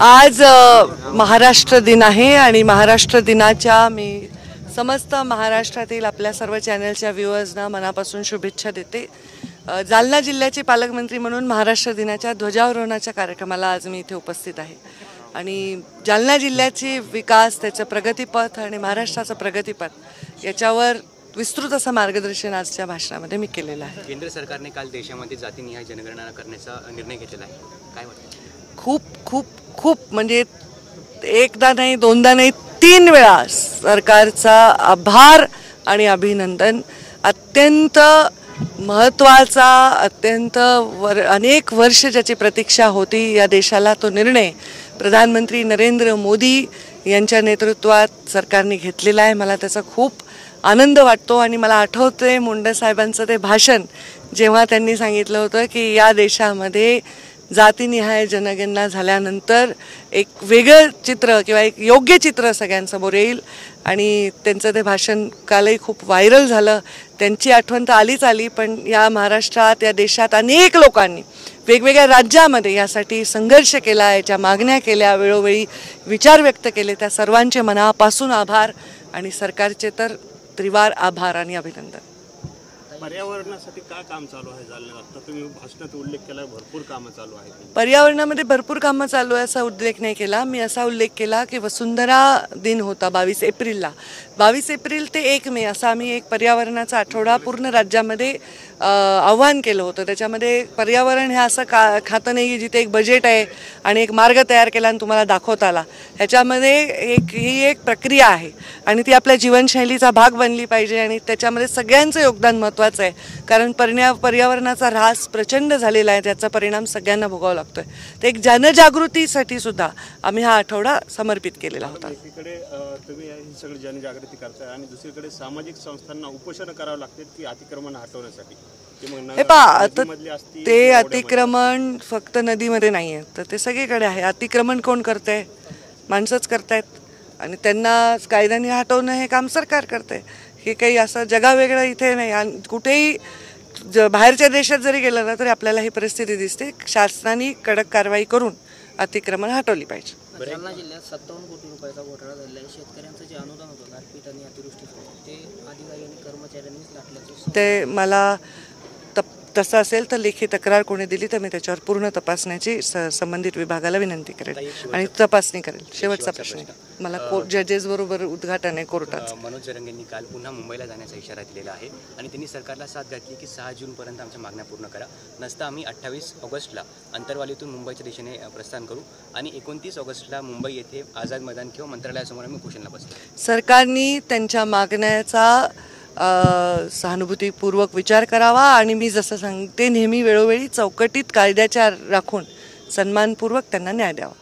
आज महाराष्ट्र दिन आहे आणि महाराष्ट्र दिनाच्या मी समस्त महाराष्ट्रातील आपल्या सर्व चॅनलच्या व्ह्यूअर्सना मनापासून शुभेच्छा देते। जालना जिल्ह्याचे पालकमंत्री म्हणून महाराष्ट्र दिनाच्या ध्वजारोहणाच्या कार्यक्रमाला आज मी इथे उपस्थित आहे आणि जालना जिल्ह्याचे विकास, त्याचं प्रगतीपथ आणि महाराष्ट्राचं प्रगतीपथ याच्यावर विस्तृत असं मार्गदर्शन आजच्या भाषणामध्ये मी केलेलं आहे। केंद्र सरकारने काल देशामध्ये जातीनिहाय जनगणना करण्याचा निर्णय घेतलेला आहे, काय वाटतं? खूप खूप खूप म्हणजे एकदा नाही, दोनदा नाही, 3 वेळा सरकारचा आभार आणि अभिनंदन। अत्यंत महत्त्वाचा, अनेक वर्ष ज्याची प्रतीक्षा होती या देशाला, तो निर्णय प्रधानमंत्री नरेंद्र मोदी यांच्या नेतृत्वात सरकारने घेतलेला आहे। मला त्याचा खूप आनंद वाटतो आणि मला आठवते मुंडे साहेबांचं ते भाषण, जेव्हा त्यांनी सांगितलं होतं की या देशामध्ये जातीनिहाय जनगणना झाल्यानंतर एक वेगळं चित्र किंवा एक योग्य चित्र सगळ्यांसमोर येईल आणि त्यांचं ते भाषण कालही खूप व्हायरल झालं। त्यांची आठवण तर आलीच आली, पण या महाराष्ट्रात, या देशात अनेक लोकांनी वेगवेगळ्या राज्यामध्ये यासाठी संघर्ष केला, याच्या मागण्या केल्या, वेळोवेळी विचार व्यक्त केले। त्या सर्वांचे मनापासून आभार आणि सरकारचे तर त्रिवार आभार आणि अभिनंदन। पर्यावरणासाठी काय काम चालू आहे जालन्यात? आता तुम्ही भाषणात उल्लेख केला, भरपूर कामं चालू आहेत। पर्यावरणामध्ये भरपूर कामं चालू आहे असा उल्लेख नाही केला मी। असा उल्लेख केला की वसुंधरा दिन होता 22 एप्रिलला, 22 एप्रिल ते 1 मे असा आम्ही एक पर्यावरणाचा आठवडा पूर्ण राज्यामध्ये आव्हान केलं होतं। त्याच्यामध्ये पर्यावरण हे असं खातं नाही जिथे एक बजेट आहे आणि एक मार्ग तयार केला आणि तुम्हाला दाखवता आला। ह्याच्यामध्ये ही एक प्रक्रिया आहे आणि ती आपल्या जीवनशैलीचा भाग बनली पाहिजे आणि त्याच्यामध्ये सगळ्यांचं योगदान महत्त्वाचं आहे, कारण पर्यावरणाचा ऱ्हास प्रचंड झालेला आहे, त्याचा परिणाम सगळ्यांना भोगावा लागतोय। तर एक जनजागृतीसाठी सुद्धा आम्ही हा आठवडा समर्पित केलेला होता। एकीकडे तुम्ही ही सगळी जनजागृती करताय आणि दुसरीकडे सामाजिक संस्थांना उपोषण करावं लागते की अतिक्रमण हटवण्यासाठी। हे पहा, ते अतिक्रमण फक्त नदीमध्ये नाही आहे, तर ते सगळीकडे आहे। अतिक्रमण कोण करतंय? माणसंच करतायत आणि त्यांना कायद्याने हटवणं हे काम सरकार करते। हे काही असं जगावेगळं इथे नाही। आणि कुठेही बाहेरच्या देशात जरी गेलं ना तरी आपल्याला ही परिस्थिती दिसते। शासनाने कडक कारवाई करून अतिक्रमण हटवली पाहिजे। जालना जिल्ह्यात 57 कोटी रुपयाचा घोटाळा झालेला आहे। शेतकऱ्यांचं जे अनुदान होतं गारपीट आणि अतिवृष्टीचं, ते अधिकारी आणि कर्मचाऱ्यांनीच लाटल्याचं ते मला तसं असेल तर लेखी तक्रार कोणी दिली तर मी त्याच्यावर पूर्ण तपासण्याची संबंधित विभागाला विनंती करेल आणि तपासणी करेल। शेवटचा प्रश्न, मला जजेस बरोबर उद्घाटन आहे कोर्टात। मनोज जरंगेंनी काल पुन्हा मुंबईला जाण्याचा इशारा दिलेला आहे आणि त्यांनी सरकारला साथ घातली की 6 जूनपर्यंत आमच्या मागण्या पूर्ण करा, नसता आम्ही 28 ऑगस्टला अंतरवालीतून मुंबईच्या दिशेने प्रस्थान करू आणि 29 ऑगस्टला मुंबई येथे आझाद मैदान किंवा मंत्रालयासमोर आम्ही उपोषणाला बसलो। सरकारने त्यांच्या मागण्याचा सहानुभूतीपूर्वक विचार करावा आणि मी जसं सांगते नेहमी वेळोवेळी चौकटीत कायद्याच्या राखून सन्मानपूर्वक त्यांना न्याय द्यावा।